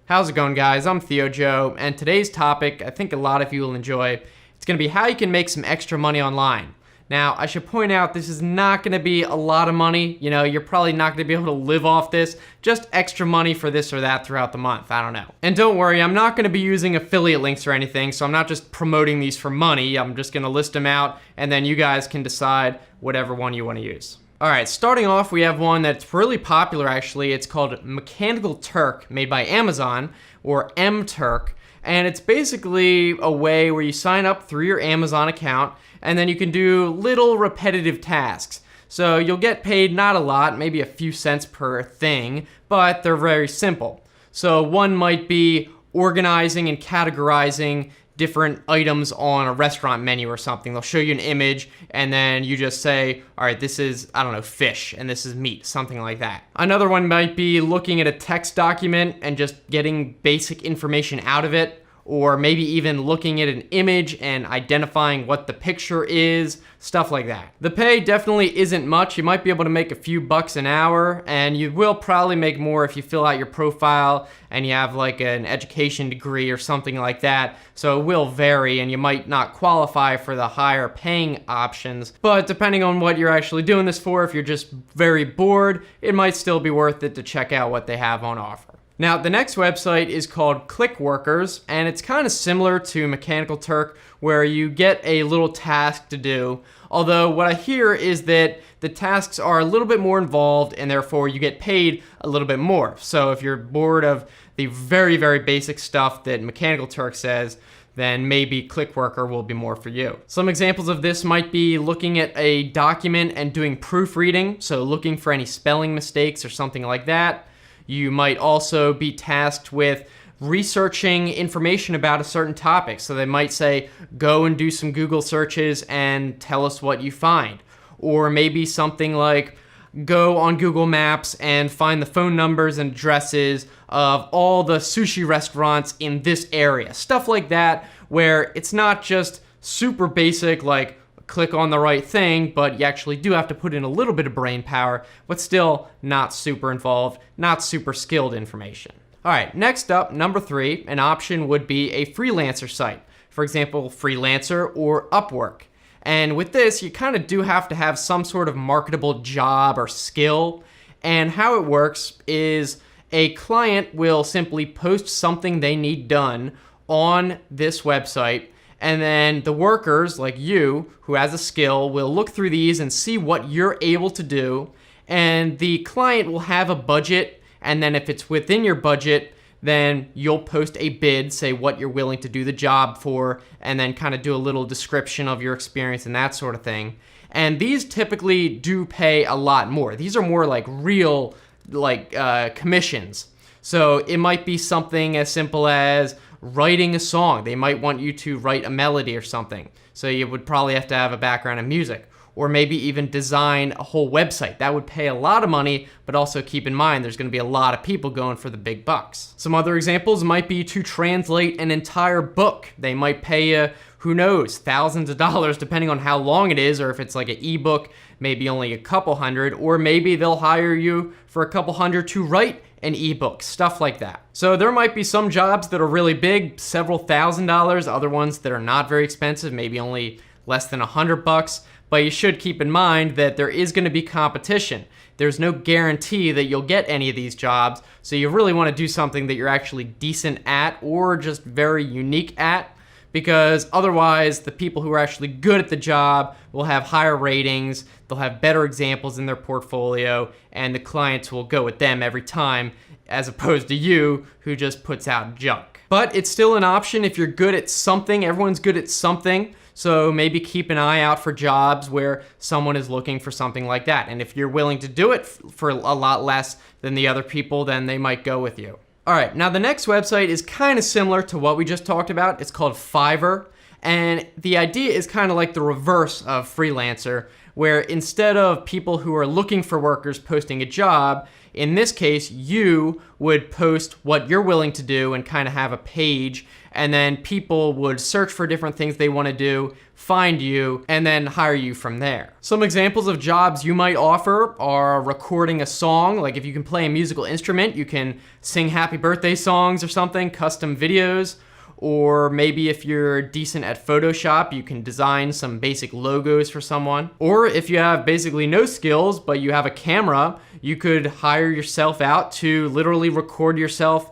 How's it going, guys? I'm Theo Joe, and today's topic, I think a lot of you will enjoy. It's going to be how you can make some extra money online. Now, I should point out this is not going to be a lot of money. You know, you're probably not going to be able to live off this, just extra money for this or that throughout the month. I don't know. And don't worry, I'm not going to be using affiliate links or anything, so I'm not just promoting these for money. I'm just going to list them out, and then you guys can decide whatever one you want to use. All right, starting off, we have one that's really popular, actually. It's called Mechanical Turk, made by Amazon, or MTurk. And it's basically a way where you sign up through your Amazon account, and then you can do little repetitive tasks. So you'll get paid not a lot, maybe a few cents per thing, but they're very simple. So one might be organizing and categorizing different items on a restaurant menu or something. They'll show you an image and then you just say, all right, this is, I don't know, fish and this is meat, something like that. Another one might be looking at a text document and just getting basic information out of it, or maybe even looking at an image and identifying what the picture is, stuff like that. The pay definitely isn't much. You might be able to make a few bucks an hour, and you will probably make more if you fill out your profile and you have like an education degree or something like that. So it will vary, and you might not qualify for the higher paying options. But depending on what you're actually doing this for, if you're just very bored, it might still be worth it to check out what they have on offer. Now, the next website is called Clickworkers, and it's kind of similar to Mechanical Turk, where you get a little task to do. Although what I hear is that the tasks are a little bit more involved, and therefore you get paid a little bit more. So if you're bored of the very, very basic stuff that Mechanical Turk says, then maybe Clickworker will be more for you. Some examples of this might be looking at a document and doing proofreading, so looking for any spelling mistakes or something like that. You might also be tasked with researching information about a certain topic. So they might say, go and do some Google searches and tell us what you find. Or maybe something like, go on Google Maps and find the phone numbers and addresses of all the sushi restaurants in this area. Stuff like that, where it's not just super basic, like click on the right thing, but you actually do have to put in a little bit of brain power, but still not super involved, not super skilled information. All right, next up, number 3, an option would be a freelancer site. For example, Freelancer or Upwork. And with this, you kind of do have to have some sort of marketable job or skill. And how it works is a client will simply post something they need done on this website, and then the workers, like you, who has a skill, will look through these and see what you're able to do. And the client will have a budget, and then if it's within your budget, then you'll post a bid, say what you're willing to do the job for, and then kind of do a little description of your experience and that sort of thing. And these typically do pay a lot more. These are more like real, commissions. So it might be something as simple as writing a song. They might want you to write a melody or something. So you would probably have to have a background in music. Or maybe even design a whole website. That would pay a lot of money, but also keep in mind there's going to be a lot of people going for the big bucks. Some other examples might be to translate an entire book. They might pay you, who knows, thousands of dollars depending on how long it is, or if it's like an ebook, maybe only a couple hundred, or maybe they'll hire you for a couple hundred to write an ebook, stuff like that. So there might be some jobs that are really big, several $1,000s, other ones that are not very expensive, maybe only less than $100. But you should keep in mind that there is going to be competition. There's no guarantee that you'll get any of these jobs, so you really want to do something that you're actually decent at or just very unique at, because otherwise the people who are actually good at the job will have higher ratings, they'll have better examples in their portfolio, and the clients will go with them every time, as opposed to you who just puts out junk. But it's still an option if you're good at something. Everyone's good at something. So maybe keep an eye out for jobs where someone is looking for something like that. And if you're willing to do it for a lot less than the other people, then they might go with you. All right, now the next website is kind of similar to what we just talked about. It's called Fiverr. And the idea is kind of like the reverse of Freelancer, where instead of people who are looking for workers posting a job, in this case, you would post what you're willing to do and kind of have a page, and then people would search for different things they want to do, find you, and then hire you from there. Some examples of jobs you might offer are recording a song. Like if you can play a musical instrument, you can sing happy birthday songs or something, custom videos. Or maybe if you're decent at Photoshop, you can design some basic logos for someone. Or if you have basically no skills, but you have a camera, you could hire yourself out to literally record yourself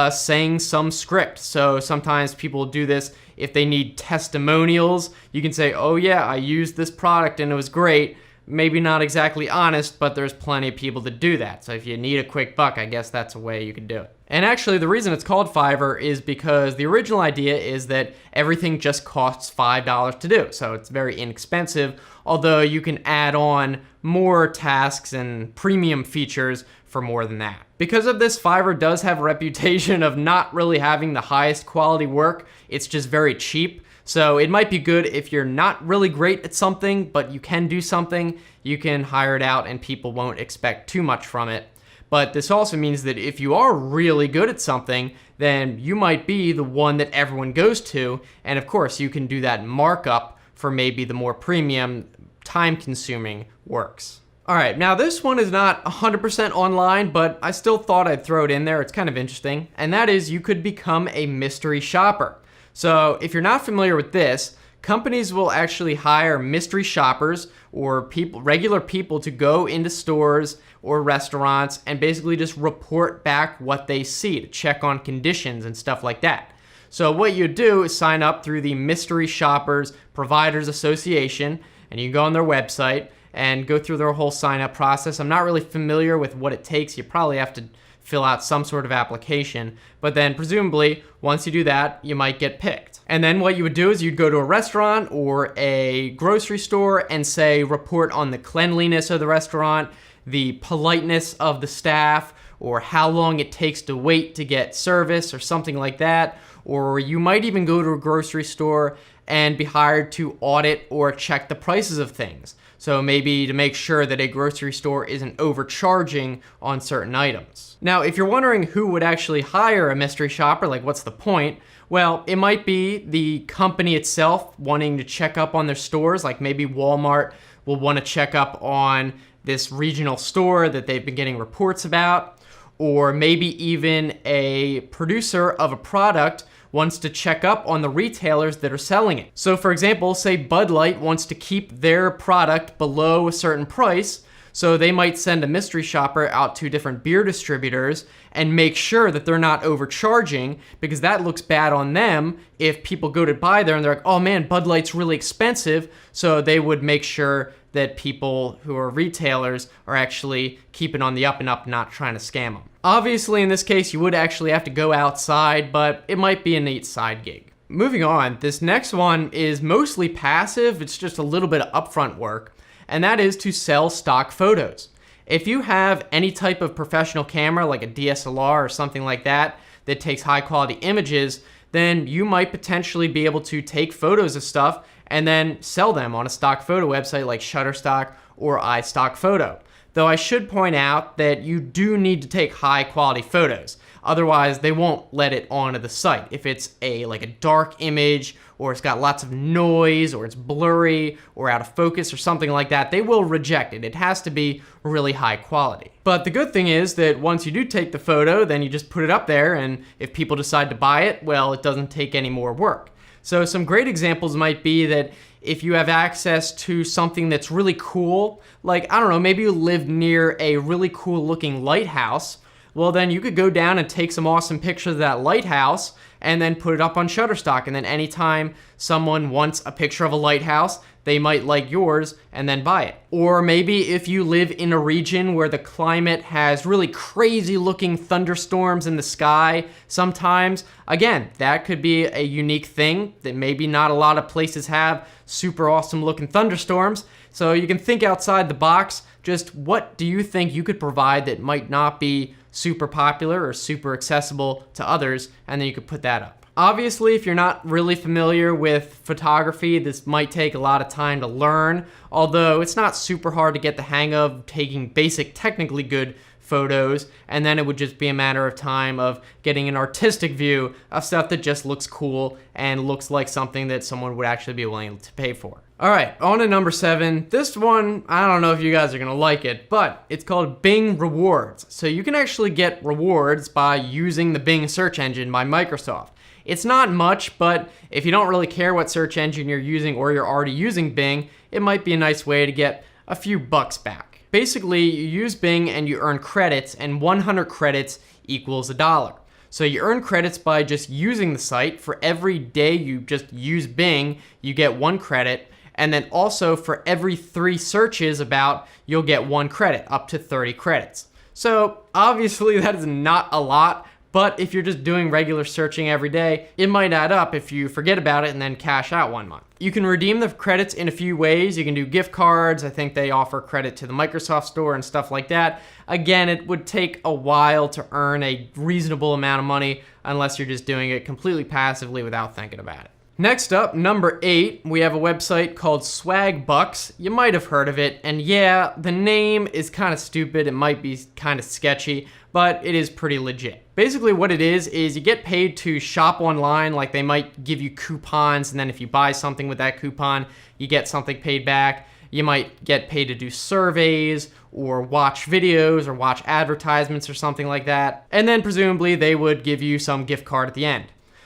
saying some script. So sometimes people do this if they need testimonials. You can say, oh yeah, I used this product and it was great. Maybe not exactly honest, but there's plenty of people that do that. So if you need a quick buck, I guess that's a way you could do it. And actually, the reason it's called Fiverr is because the original idea is that everything just costs $5 to do. So it's very inexpensive, although you can add on more tasks and premium features for more than that. Because of this, Fiverr does have a reputation of not really having the highest quality work. It's just very cheap. So it might be good if you're not really great at something, but you can do something, you can hire it out and people won't expect too much from it. But this also means that if you are really good at something, then you might be the one that everyone goes to. And of course, you can do that markup for maybe the more premium, time-consuming works. All right, now this one is not 100% online, but I still thought I'd throw it in there. It's kind of interesting. And that is you could become a mystery shopper. So if you're not familiar with this, companies will actually hire mystery shoppers or regular people to go into stores or restaurants and basically just report back what they see, to check on conditions and stuff like that. So what you do is sign up through the Mystery Shoppers Providers Association, and you go on their website and go through their whole sign up process. I'm not really familiar with what it takes. You probably have to fill out some sort of application, but then presumably once you do that, you might get picked. And then what you would do is you'd go to a restaurant or a grocery store and say, report on the cleanliness of the restaurant, the politeness of the staff, or how long it takes to wait to get service or something like that. Or you might even go to a grocery store and be hired to audit or check the prices of things. So maybe to make sure that a grocery store isn't overcharging on certain items. Now, if you're wondering who would actually hire a mystery shopper, like what's the point? Well, it might be the company itself wanting to check up on their stores, like maybe Walmart will want to check up on this regional store that they've been getting reports about, or maybe even a producer of a product wants to check up on the retailers that are selling it. So for example, say Bud Light wants to keep their product below a certain price, so they might send a mystery shopper out to different beer distributors and make sure that they're not overcharging, because that looks bad on them if people go to buy there and they're like, oh man, Bud Light's really expensive, so they would make sure that people who are retailers are actually keeping on the up and up, not trying to scam them. Obviously, in this case, you would actually have to go outside, but it might be a neat side gig. Moving on, this next one is mostly passive. It's just a little bit of upfront work, and that is to sell stock photos. If you have any type of professional camera, like a DSLR or something like that, that takes high quality images, then you might potentially be able to take photos of stuff and then sell them on a stock photo website like Shutterstock or iStockPhoto. Though I should point out that you do need to take high quality photos. Otherwise, they won't let it onto the site. If it's like a dark image, or it's got lots of noise, or it's blurry, or out of focus, or something like that, they will reject it. It has to be really high quality. But the good thing is that once you do take the photo, then you just put it up there, and if people decide to buy it, well, it doesn't take any more work. So some great examples might be that if you have access to something that's really cool, like, I don't know, maybe you live near a really cool looking lighthouse, well then you could go down and take some awesome pictures of that lighthouse and then put it up on Shutterstock, and then anytime someone wants a picture of a lighthouse, they might like yours and then buy it. Or maybe if you live in a region where the climate has really crazy looking thunderstorms in the sky sometimes, again, that could be a unique thing that maybe not a lot of places have super awesome looking thunderstorms. So you can think outside the box. Just what do you think you could provide that might not be super popular or super accessible to others, and then you could put that up. Obviously, if you're not really familiar with photography, this might take a lot of time to learn, although it's not super hard to get the hang of taking basic technically good photos, and then it would just be a matter of time of getting an artistic view of stuff that just looks cool and looks like something that someone would actually be willing to pay for. Alright, on to number 7. This one, I don't know if you guys are gonna like it, but it's called Bing Rewards. So you can actually get rewards by using the Bing search engine by Microsoft. It's not much, but if you don't really care what search engine you're using or you're already using Bing, it might be a nice way to get a few bucks back. Basically, you use Bing and you earn credits, and 100 credits equals $1. So you earn credits by just using the site. For every day you just use Bing, you get 1 credit. And then also for every 3 searches about, you'll get 1 credit, up to 30 credits. So obviously that is not a lot, but if you're just doing regular searching every day, it might add up if you forget about it and then cash out 1 month. You can redeem the credits in a few ways. You can do gift cards. I think they offer credit to the Microsoft Store and stuff like that. Again, it would take a while to earn a reasonable amount of money unless you're just doing it completely passively without thinking about it. Next up, number 8, we have a website called Swagbucks. You might have heard of it, and yeah, the name is kind of stupid. It might be kind of sketchy, but it is pretty legit. Basically what it is you get paid to shop online. Like, they might give you coupons, and then if you buy something with that coupon, you get something paid back. You might get paid to do surveys or watch videos or watch advertisements or something like that. And then presumably they would give you some gift card at the end.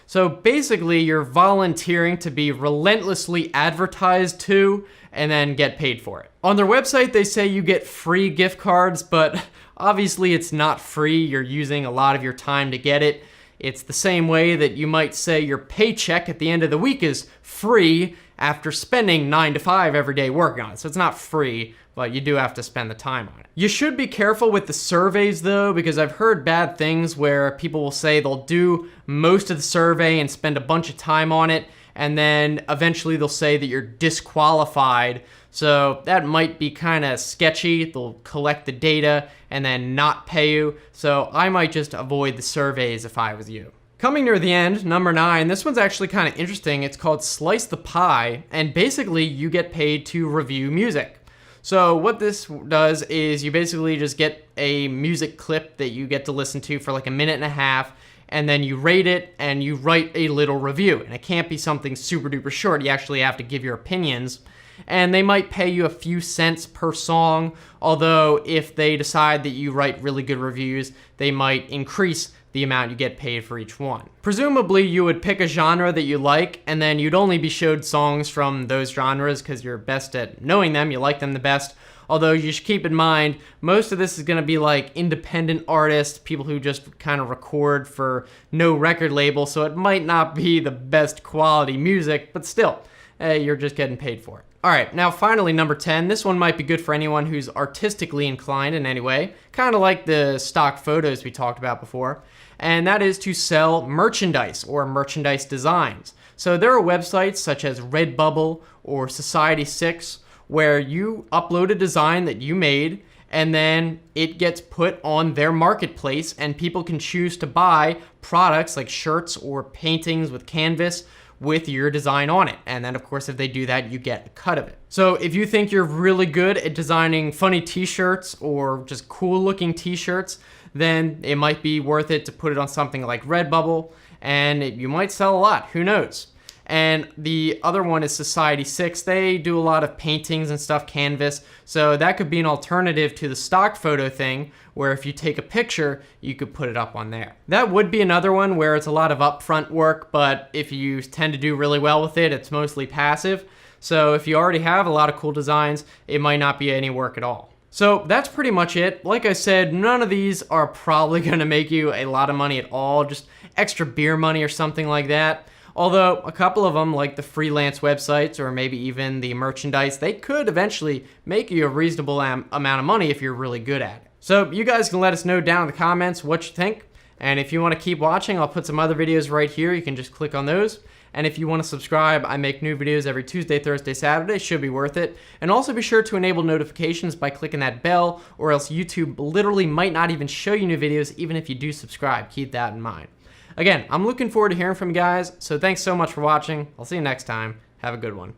So basically, you're volunteering to be relentlessly advertised to and then get paid for it. On their website, they say you get free gift cards, but obviously it's not free. You're using a lot of your time to get it. It's the same way that you might say your paycheck at the end of the week is free after spending 9 to 5 every day working on it. So it's not free, but you do have to spend the time on it. You should be careful with the surveys though, because I've heard bad things where people will say they'll do most of the survey and spend a bunch of time on it, and then eventually they'll say that you're disqualified. So that might be kind of sketchy. They'll collect the data and then not pay you. So I might just avoid the surveys if I was you. Coming near the end, number 9, this one's actually kind of interesting. It's called Slice the Pie, and basically you get paid to review music. So what this does is you basically just get a music clip that you get to listen to for like a minute and a half, and then you rate it and you write a little review. And it can't be something super duper short. You actually have to give your opinions. And they might pay you a few cents per song, although if they decide that you write really good reviews, they might increase the amount you get paid for each one. Presumably you would pick a genre that you like, and then you'd only be showed songs from those genres because you're best at knowing them, you like them the best. Although you should keep in mind, most of this is going to be like independent artists, people who just kind of record for no record label, so it might not be the best quality music, but still, you're just getting paid for it. Alright, now finally number 10. This one might be good for anyone who's artistically inclined in any way, kind of like the stock photos we talked about before, and that is to sell merchandise or merchandise designs. So there are websites such as Redbubble or Society6 where you upload a design that you made, and then it gets put on their marketplace and people can choose to buy products like shirts or paintings with canvas with your design on it. And then of course, if they do that, you get a cut of it. So if you think you're really good at designing funny t-shirts or just cool looking t-shirts, then it might be worth it to put it on something like Redbubble, and you might sell a lot, who knows? And the other one is Society6. They do a lot of paintings and stuff, canvas, so that could be an alternative to the stock photo thing, where if you take a picture, you could put it up on there. That would be another one where it's a lot of upfront work, but if you tend to do really well with it, it's mostly passive. So if you already have a lot of cool designs, it might not be any work at all. So that's pretty much it. Like I said, none of these are probably gonna make you a lot of money at all, just extra beer money or something like that. Although a couple of them, like the freelance websites or maybe even the merchandise, they could eventually make you a reasonable amount of money if you're really good at it. So you guys can let us know down in the comments what you think. And if you want to keep watching, I'll put some other videos right here. You can just click on those. And if you want to subscribe, I make new videos every Tuesday, Thursday, Saturday. Should be worth it. And also be sure to enable notifications by clicking that bell, or else YouTube literally might not even show you new videos even if you do subscribe. Keep that in mind. again, I'm looking forward to hearing from you guys. So thanks so much for watching. I'll see you next time. Have a good one.